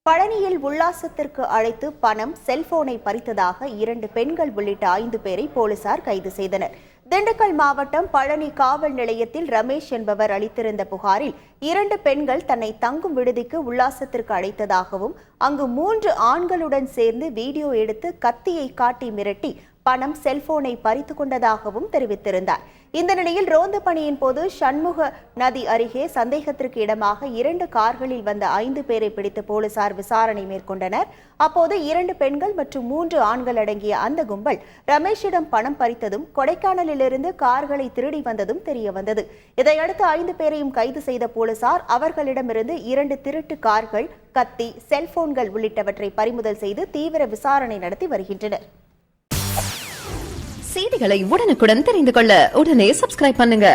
பழனியில் உல்லாசத்திற்கு அழைத்து பணம், செல்போனை பறித்ததாக 2 பெண்கள் உள்ளிட்ட 5 பேரை போலீசார் கைது செய்தனர். திண்டுக்கல் மாவட்டம் பழனி காவல் நிலையத்தில் ரமேஷ் என்பவர் அளித்திருந்த புகாரில் 2 பெண்கள் தன்னை தங்கும் விடுதிக்கு உல்லாசத்திற்கு அழைத்ததாகவும் அங்கு 3 ஆண்களுடன் சேர்ந்து வீடியோ எடுத்து கத்தியை காட்டி மிரட்டி பணம், செல்போனை பறித்து கொண்டதாகவும் தெரிவித்திருந்தார். இந்த நிலையில் ரோந்து பணியின் போது சண்முக நதி அருகே சந்தேகத்திற்கு இடமாக 2 கார்களில் வந்த 5 பேரை பிடித்து போலீசார் விசாரணை மேற்கொண்டனர். அப்போது 2 பெண்கள் மற்றும் 3 ஆண்கள் அடங்கிய அந்த கும்பல் ரமேஷிடம் பணம் பறித்ததும் கொடைக்கானலிலிருந்து கார்களை திருடி வந்ததும் தெரியவந்தது. இதையடுத்து 5 பேரையும் கைது செய்த போலீசார் அவர்களிடமிருந்து 2 திருட்டு கார்கள், கத்தி, செல்போன்கள் உள்ளிட்டவற்றை பறிமுதல் செய்து தீவிர விசாரணை நடத்தி வருகின்றனர். செய்திகளை உடனுக்குடன் தெரிந்து கொள்ள உடனே சப்ஸ்கிரைப் பண்ணுங்க.